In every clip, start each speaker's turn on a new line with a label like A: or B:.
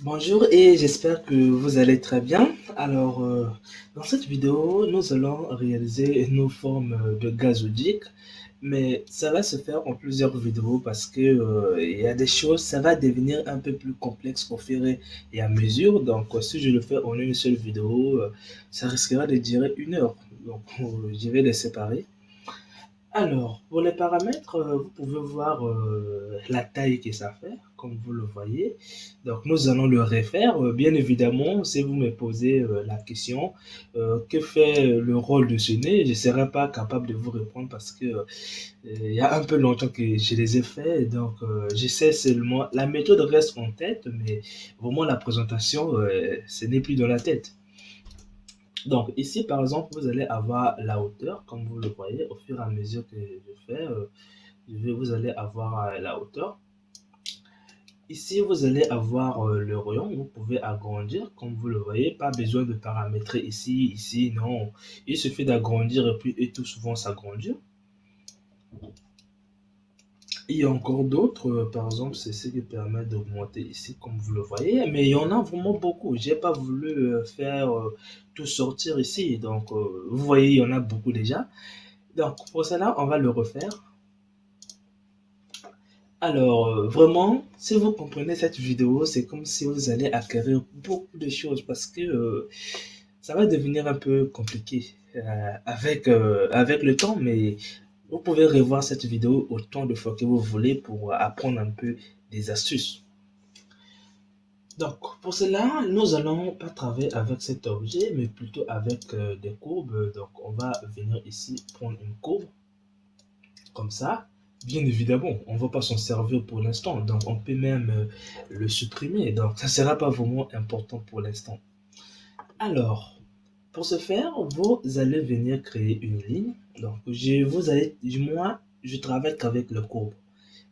A: Bonjour et j'espère que vous allez très bien. Dans cette vidéo, nous allons réaliser nos formes de gazoduc, mais ça va se faire en plusieurs vidéos parce que il y a des choses, ça va devenir un peu plus complexe au fur et à mesure. Si je le fais en une seule vidéo, ça risquera de durer 1 heure. Je vais les séparer. Alors, pour les paramètres, vous pouvez voir la taille que ça fait, comme vous le voyez. Donc, nous allons le refaire. Bien évidemment, si vous me posez la question, que fait le rôle de ce nez, je ne serai pas capable de vous répondre parce que il y a un peu longtemps que je les ai faits. Je sais seulement, la méthode reste en tête, mais vraiment la présentation, ce n'est plus dans la tête. Donc ici, par exemple, vous allez avoir la hauteur, comme vous le voyez, au fur et à mesure que je fais, vous allez avoir la hauteur. Ici, vous allez avoir le rayon, vous pouvez agrandir, comme vous le voyez, pas besoin de paramétrer ici, ici, non. Il suffit d'agrandir et puis et tout souvent s'agrandir. Il y a encore d'autres, par exemple, c'est ce qui permet d'augmenter ici, comme vous le voyez, mais il y en a vraiment beaucoup. J'ai pas voulu faire tout sortir ici, vous voyez, il y en a beaucoup déjà. Donc, pour cela, on va le refaire. Vraiment, si vous comprenez cette vidéo, c'est comme si vous allez acquérir beaucoup de choses parce que ça va devenir un peu compliqué avec le temps, mais vous pouvez revoir cette vidéo autant de fois que vous voulez pour apprendre un peu des astuces. Donc, pour cela, nous allons pas travailler avec cet objet, mais plutôt avec des courbes. Donc, on va venir ici prendre une courbe comme ça. Bien évidemment, on ne va pas s'en servir pour l'instant, donc on peut même le supprimer, donc ça ne sera pas vraiment important pour l'instant. Alors, pour ce faire, vous allez venir créer une ligne. Moi, je travaille qu'avec le courbe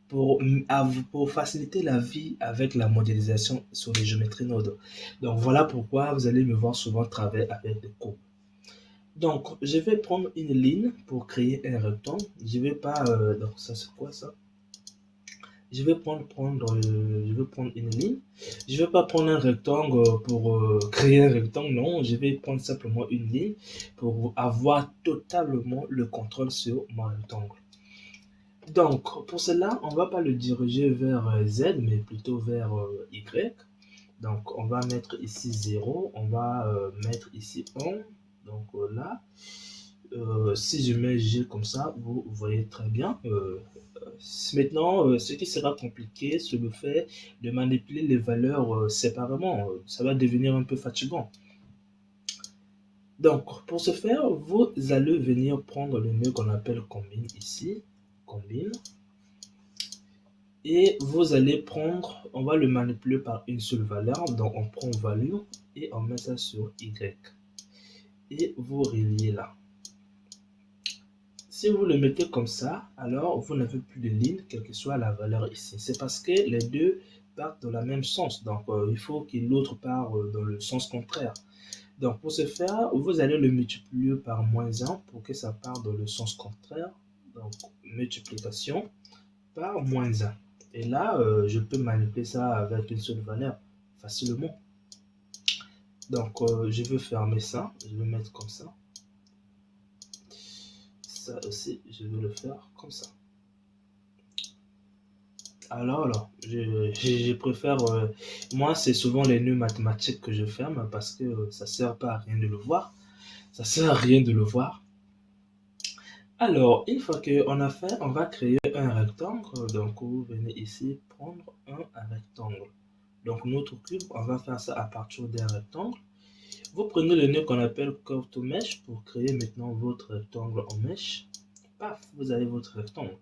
A: pour faciliter la vie avec la modélisation sur les géométries nodes. Donc voilà pourquoi vous allez me voir souvent travailler avec des courbes. Donc, je vais prendre une ligne pour créer un rectangle. Je vais pas. Donc, ça, c'est quoi ça? Je vais prendre une ligne. Je vais pas prendre un rectangle pour créer un rectangle. Non, je vais prendre simplement une ligne pour avoir totalement le contrôle sur mon rectangle. Donc, pour cela, on va pas le diriger vers Z, mais plutôt vers Y. Donc, on va mettre ici 0. On va mettre ici 1. Là. Si je mets G comme ça, vous voyez très bien. Maintenant, ce qui sera compliqué, c'est le fait de manipuler les valeurs séparément. Ça va devenir un peu fatigant. Donc, pour ce faire, vous allez venir prendre le nœud qu'on appelle combine ici. Combine. Et vous allez prendre, on va le manipuler par une seule valeur. Donc, on prend value et on met ça sur Y. Et vous reliez là. Si vous le mettez comme ça, alors vous n'avez plus de ligne, quelle que soit la valeur ici. C'est parce que les deux partent dans le même sens. Il faut que l'autre part dans le sens contraire. Donc, pour ce faire, vous allez le multiplier par -1 pour que ça parte dans le sens contraire. Donc, multiplication par -1. Et là, je peux manipuler ça avec une seule valeur facilement. Je vais fermer ça. Je vais mettre comme ça. Ça aussi, je vais le faire comme ça. Je préfère, moi, c'est souvent les nœuds mathématiques que je ferme parce que ça sert pas à rien de le voir. Ça sert à rien de le voir. Alors, une fois qu'on a fait, on va créer un rectangle. Donc, vous venez ici prendre un rectangle. Donc, notre cube, on va faire ça à partir d'un rectangle. Vous prenez le nœud qu'on appelle curve to mesh pour créer maintenant votre rectangle en mesh. Paf, vous avez votre rectangle.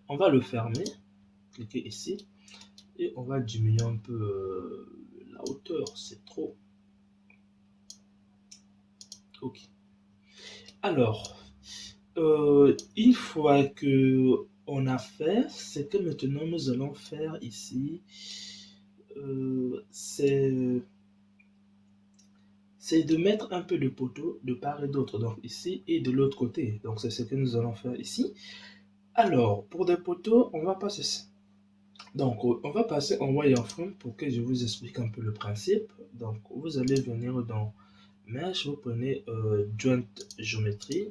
A: On va le fermer. Cliquez ici. Et on va diminuer un peu la hauteur, c'est trop. Ok. Alors, une fois que on a fait, ce que maintenant nous allons faire ici, c'est de mettre un peu de poteau de part et d'autre, donc ici et de l'autre côté. Donc c'est ce que nous allons faire ici. Alors, pour des poteaux, on va passer ça. Donc, on va passer en wireframe pour que je vous explique un peu le principe. Donc, vous allez venir dans Mesh, vous prenez Joint Geometry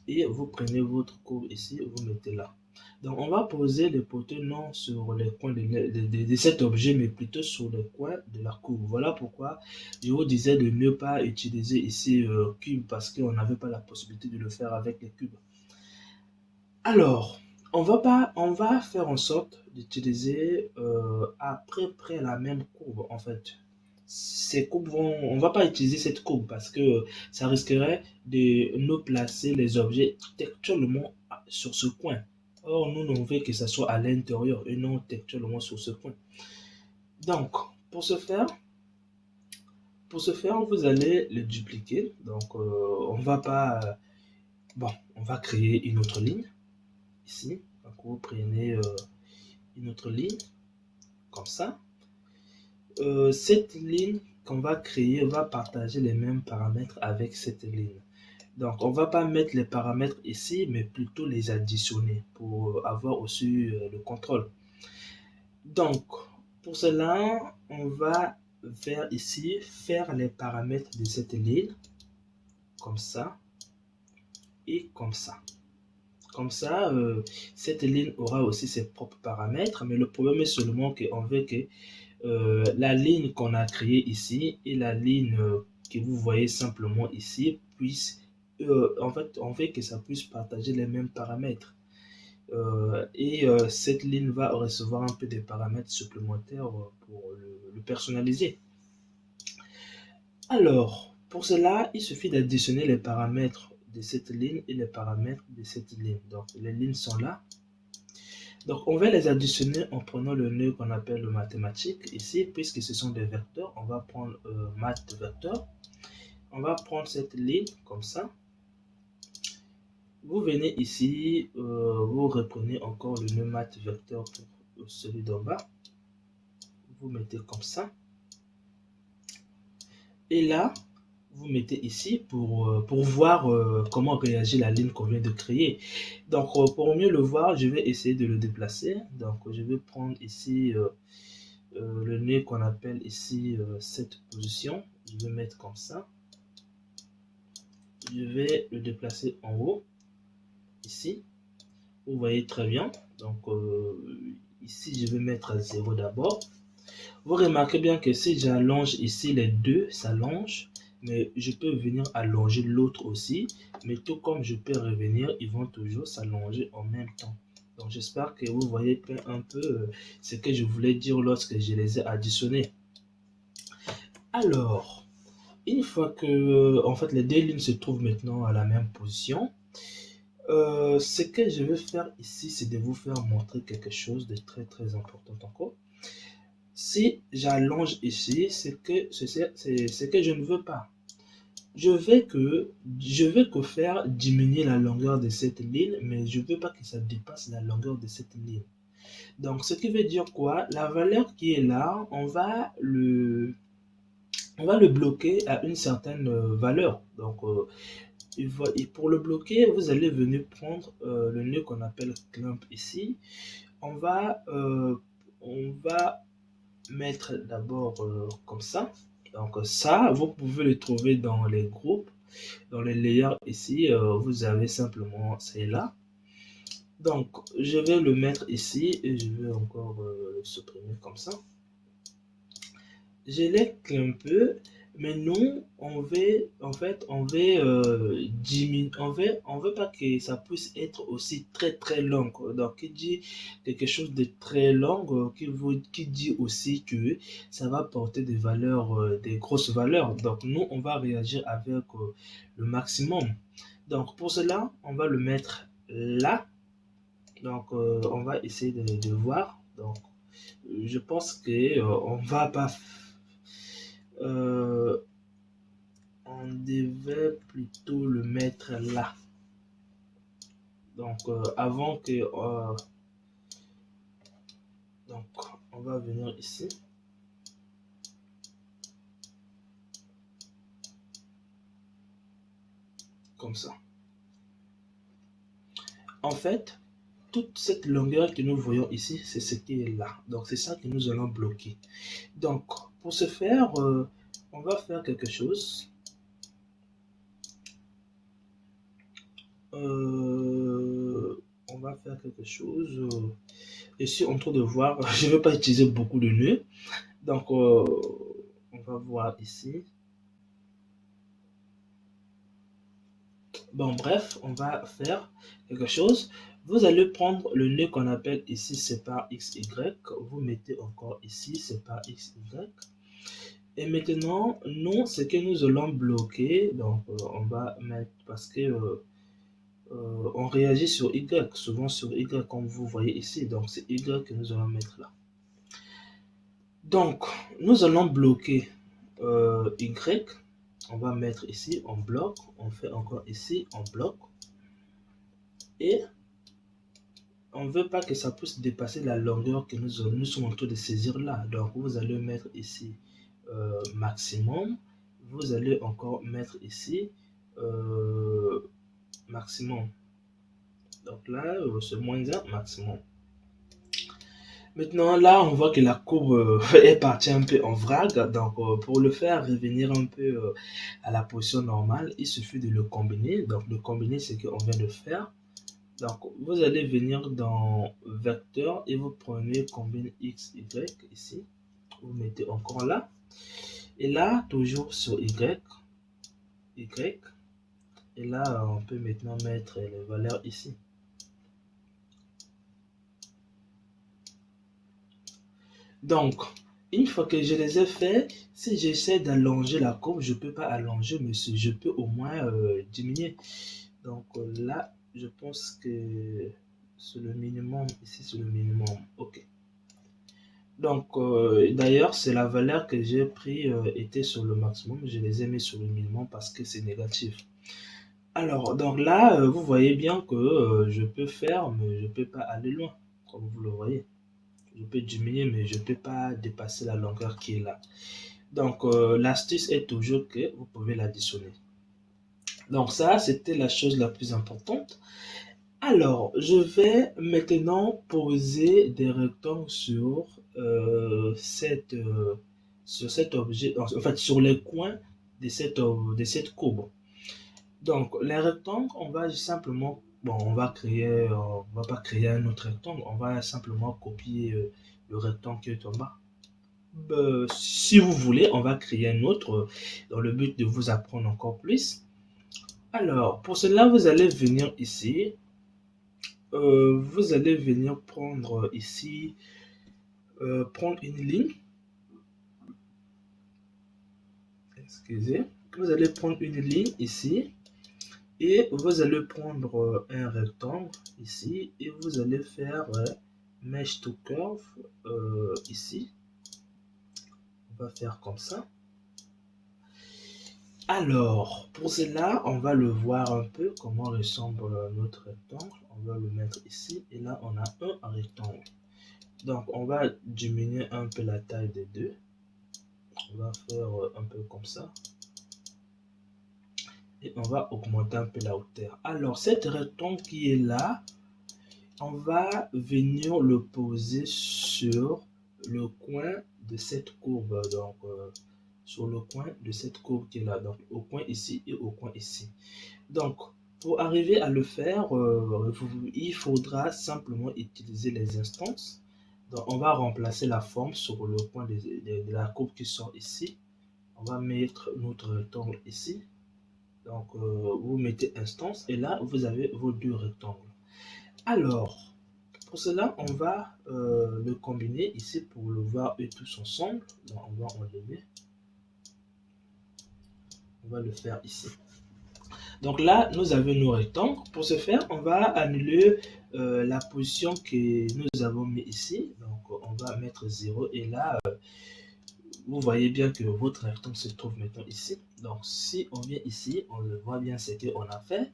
A: et vous prenez votre courbe ici, vous mettez là. Donc, on va poser les poteaux non sur les coins de cet objet, mais plutôt sur les coins de la courbe. Voilà pourquoi je vous disais de ne pas utiliser ici cube parce qu'on n'avait pas la possibilité de le faire avec les cubes. Alors, on va faire en sorte d'utiliser à peu près la même courbe en fait. Ces courbes on va pas utiliser cette courbe parce que ça risquerait de nous placer les objets textuellement sur ce coin. Or, nous, on veut que ça soit à l'intérieur et non textuellement sur ce coin. Donc, pour ce faire, vous allez le dupliquer. Donc, on va pas, bon, on va créer une autre ligne ici. Donc, vous prenez une autre ligne comme ça. Cette ligne qu'on va créer va partager les mêmes paramètres avec cette ligne. Donc, on va pas mettre les paramètres ici, mais plutôt les additionner pour avoir aussi le contrôle. Donc, pour cela, on va faire ici, faire les paramètres de cette ligne, comme ça, et comme ça. Comme ça, cette ligne aura aussi ses propres paramètres, mais le problème est seulement qu'on veut que la ligne qu'on a créée ici et la ligne que vous voyez simplement ici puissent, en fait, on veut que ça puisse partager les mêmes paramètres. Cette ligne va recevoir un peu des paramètres supplémentaires pour le personnaliser. Alors, pour cela, il suffit d'additionner les paramètres de cette ligne et les paramètres de cette ligne. Donc, les lignes sont là. Donc, on va les additionner en prenant le nœud qu'on appelle le mathématique. Ici, puisque ce sont des vecteurs, on va prendre math vecteur. On va prendre cette ligne comme ça. Vous venez ici, vous reprenez encore le nœud math vecteur pour celui d'en bas. Vous mettez comme ça. Et là, vous mettez ici pour voir comment réagit la ligne qu'on vient de créer. Donc, pour mieux le voir, je vais essayer de le déplacer. Donc, je vais prendre ici le nœud qu'on appelle ici cette position. Je vais mettre comme ça. Je vais le déplacer en haut, ici. Vous voyez très bien. Donc, ici, je vais mettre à 0 d'abord. Vous remarquez bien que si j'allonge ici les deux s'allongent, mais je peux venir allonger l'autre aussi, mais tout comme je peux revenir, ils vont toujours s'allonger en même temps. Donc j'espère que vous voyez un peu ce que je voulais dire lorsque je les ai additionnés. Alors, une fois que en fait les deux lignes se trouvent maintenant à la même position, ce que je vais faire ici, c'est de vous faire montrer quelque chose de très important encore. Si j'allonge ici, c'est que je ne veux pas. Je vais que faire diminuer la longueur de cette ligne, mais je ne veux pas que ça dépasse la longueur de cette ligne. Donc, ce qui veut dire quoi? La valeur qui est là, on va le bloquer à une certaine valeur. Donc, et pour le bloquer, vous allez venir prendre le nœud qu'on appelle clamp ici. On va mettre d'abord comme ça. Donc ça, vous pouvez le trouver dans les groupes, dans les layers ici. Vous avez simplement celle-là. Donc je vais le mettre ici et je vais encore le supprimer comme ça. Je l'ai un peu, mais nous, on veut, en fait, on veut diminuer, on veut pas que ça puisse être aussi très long. Donc, qui dit quelque chose de très long, qui dit aussi que ça va porter des valeurs, des grosses valeurs. Donc, nous, on va réagir avec le maximum. Donc, pour cela, on va le mettre là. Donc, on va essayer de voir. Donc, je pense que on va pas on devait plutôt le mettre là. Donc, avant que... donc, on va venir ici. Comme ça. En fait, toute cette longueur que nous voyons ici, c'est ce qui est là. Donc c'est ça que nous allons bloquer. Donc pour ce faire, on va faire quelque chose. On va faire quelque chose. Ici, en train de voir, je ne vais pas utiliser beaucoup de nœuds. Donc, on va voir ici. Bon, bref, on va faire quelque chose. Vous allez prendre le nœud qu'on appelle ici sépare XY. Vous mettez encore ici sépare XY. Et maintenant, nous, ce que nous allons bloquer, donc on va mettre, parce que on réagit sur Y, souvent sur Y, comme vous voyez ici. Donc, c'est Y que nous allons mettre là. Donc, nous allons bloquer Y. On va mettre ici en bloc. On fait encore ici en bloc. Et on ne veut pas que ça puisse dépasser la longueur que nous sommes en train de saisir là. Donc, vous allez mettre ici maximum. Vous allez encore mettre ici maximum. Donc là, c'est moins 1 maximum. Maintenant, là, on voit que la courbe est partie un peu en vrac. Donc, pour le faire revenir un peu à la position normale, il suffit de le combiner. Donc, le combiner, c'est ce qu'on vient de faire. Donc, vous allez venir dans vecteur et vous prenez combine x, y ici. Vous mettez encore là. Et là, toujours sur y. Et là, on peut maintenant mettre les valeurs ici. Donc, une fois que je les ai fait, si j'essaie d'allonger la courbe, je ne peux pas allonger, mais je peux au moins diminuer. Donc là, je pense que c'est le minimum. Ici, c'est le minimum. OK. Donc, d'ailleurs, c'est la valeur que j'ai pris était sur le maximum. Je les ai mis sur le minimum parce que c'est négatif. Alors, donc là, vous voyez bien que je peux faire, mais je ne peux pas aller loin, comme vous le voyez. Je peux diminuer, mais je ne peux pas dépasser la longueur qui est là. Donc, l'astuce est toujours que vous pouvez l'additionner. Donc, ça, c'était la chose la plus importante. Alors, je vais maintenant poser des rectangles sur cet objet, en fait, sur les coins de cette courbe. Donc, les rectangles, on va simplement, bon, on va pas créer un autre rectangle, on va simplement copier le rectangle qui est en bas. Si vous voulez, on va créer un autre dans le but de vous apprendre encore plus. Alors, pour cela, vous allez venir ici. Vous allez venir prendre ici, prendre une ligne. Excusez. Vous allez prendre une ligne ici. Et vous allez prendre un rectangle ici. Et vous allez faire Mesh to Curve ici. On va faire comme ça. Alors, pour cela, on va le voir un peu comment ressemble notre rectangle. On va le mettre ici et là, on a un rectangle. Donc, on va diminuer un peu la taille des deux. On va faire un peu comme ça. Et on va augmenter un peu la hauteur. Alors, cet rectangle qui est là, on va venir le poser sur le coin de cette courbe. Donc, sur le coin de cette courbe qui est là, donc au coin ici et au coin ici. Donc, pour arriver à le faire, il faudra simplement utiliser les instances. Donc, on va remplacer la forme sur le coin de la courbe qui sort ici. On va mettre notre rectangle ici. Donc, vous mettez instance et là, vous avez vos deux rectangles. Alors, pour cela, on va le combiner ici pour le voir eux tous ensemble. Donc, on va enlever. On va le faire ici. Donc là, nous avons nos rectangles. Pour ce faire, on va annuler la position que nous avons mis ici. Donc, on va mettre 0. Et là, vous voyez bien que votre rectangle se trouve maintenant ici. Donc, si on vient ici, on le voit bien ce qu'on a fait.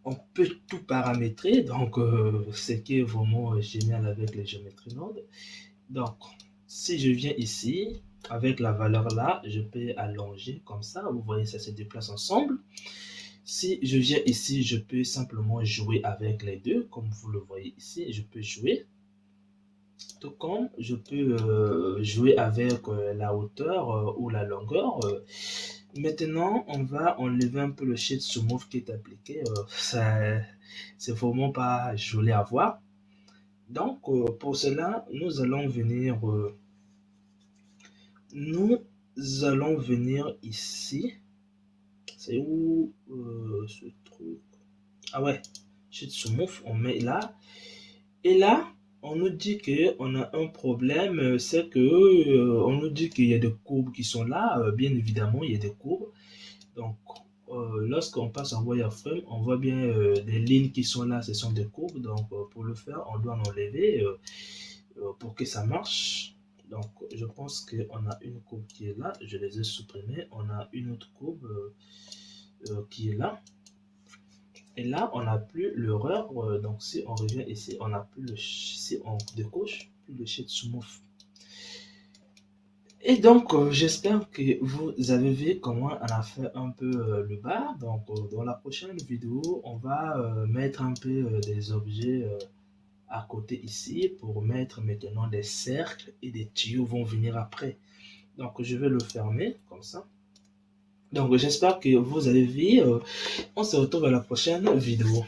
A: On peut tout paramétrer. Donc, ce qui est vraiment génial avec les géométries Node. Donc, si je viens ici, avec la valeur là, je peux allonger comme ça. Vous voyez, ça se déplace ensemble. Si je viens ici, je peux simplement jouer avec les deux, comme vous le voyez ici, je peux jouer. Tout comme je peux jouer avec la hauteur ou la longueur. Maintenant, on va enlever un peu le shade smooth qui est appliqué. C'est vraiment pas joli à voir. Donc, pour cela, nous allons venir ici. C'est où ce truc? Ah ouais, shade smooth, on met là. Et là, on nous dit qu'on a un problème, c'est que on nous dit qu'il y a des courbes qui sont là. Bien évidemment, il y a des courbes. Donc, lorsqu'on passe en wireframe, on voit bien les lignes qui sont là, ce sont des courbes. Donc, pour le faire, on doit enlever pour que ça marche. Donc, je pense qu'on a une courbe qui est là. Je les ai supprimées. On a une autre courbe qui est là. Et là, on n'a plus l'erreur. Donc, si on revient ici, on n'a plus si on décoche, plus le shade smooth. Et donc, j'espère que vous avez vu comment on a fait un peu le bas. Donc, dans la prochaine vidéo, on va mettre un peu des objets à côté ici pour mettre maintenant des cercles et des tuyaux vont venir après. Donc, je vais le fermer comme ça. Donc, j'espère que vous avez vu. On se retrouve à la prochaine vidéo.